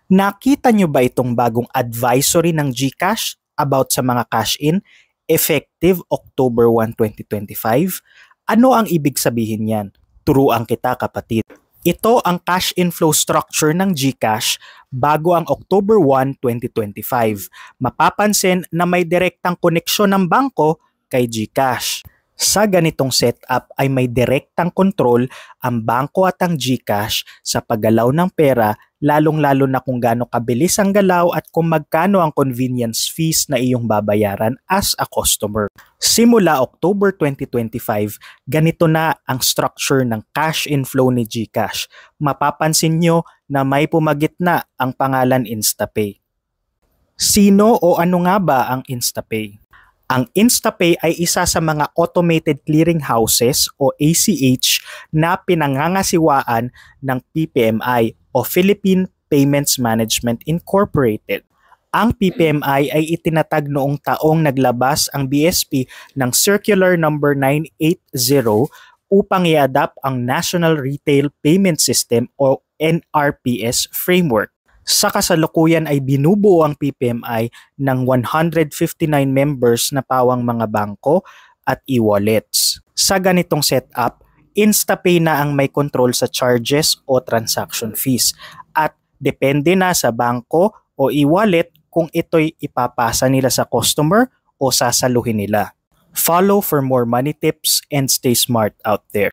Nakita nyo ba itong bagong advisory ng GCash about sa mga cash-in effective October 1, 2025? Ano ang ibig sabihin yan? Turuan kita, kapatid. Ito ang cash inflow structure ng GCash bago ang October 1, 2025. Mapapansin na may direktang koneksyon ng bangko kay GCash. Sa ganitong setup ay may direktang kontrol ang bangko at ang GCash sa paggalaw ng pera, lalong-lalo na kung gaano kabilis ang galaw at kung magkano ang convenience fees na iyong babayaran as a customer. Simula October 2025, ganito na ang structure ng cash inflow ni GCash. Mapapansin nyo na may pumagitna ang pangalan InstaPay. Sino o ano nga ba ang InstaPay? Ang InstaPay ay isa sa mga automated clearing houses o ACH na pinangangasiwaan ng PPMI o Philippine Payments Management Incorporated. Ang PPMI ay itinatag noong taong naglabas ang BSP ng Circular Number 980 upang i-adapt ang National Retail Payment System o NRPS framework. Sa kasalukuyan ay binubuo ang PPMI ng 159 members na pawang mga bangko at e-wallets. Sa ganitong setup, InstaPay na ang may control sa charges o transaction fees at depende na sa bangko o e-wallet kung ito'y ipapasa nila sa customer o sasaluhin nila. Follow for more money tips and stay smart out there.